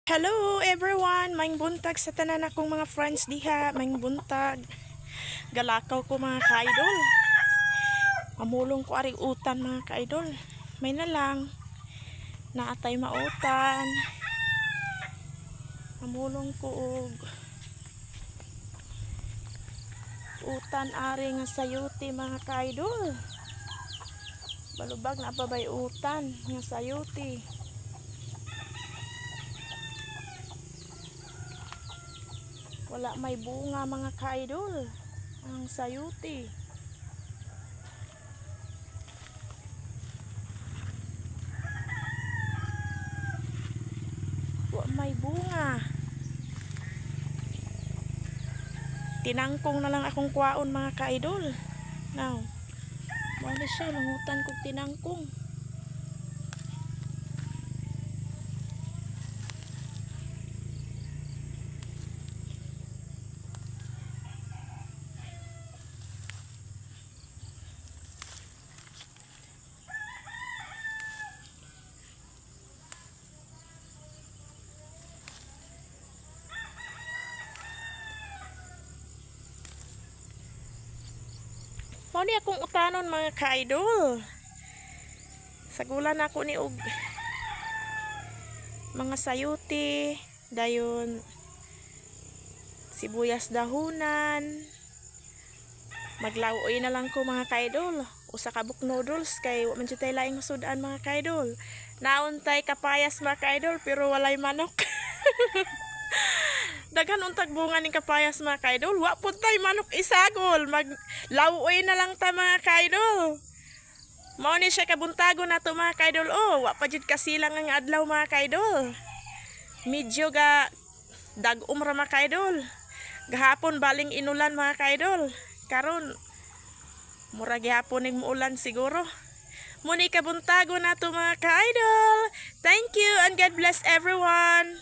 Hello everyone, maing buntag sa tanan akong mga friends diha, maing buntag. Galakaw ko mga ka-idol. Mamulong ko ari utan mga ka-idol. May na lang naatay mautan. Mamulong ko og utan ari nga sayuti mga ka-idol. Balubag na pa bay utan nga sayuti. Wala may bunga mga ka-idol ang sayuti. Wala may bunga. Tinangkong na lang akong kwaon mga ka-idol. Now, wala siya, nangutan kong tinangkong. Mao ni akong utanon mga ka-idol. Sagulan ako ni og mga sayuti, dayon sibuyas dahunan. Maglawoy na lang ko mga ka-idol. Usa ka book noodles kay wa man jud tay laing sudan mga ka-idol. Naon tay kapayas mga ka-idol pero walay manok. Daghan untag bunga ning kapayas mga ka-idol, wa pud tay manok isagol, maglawoy na lang ta mga ka-idol. Mao ni siya kabuntago nato mga ka-idol. Oh, wa pa jud kasilang ang adlaw mga ka-idol. Medyo ga dag-um ra mga ka-idol. Gahapon baling inulan mga ka-idol. Karon mura gihapon ning muulan siguro. Muni kabuntago nato mga ka-idol. Thank you and God bless everyone.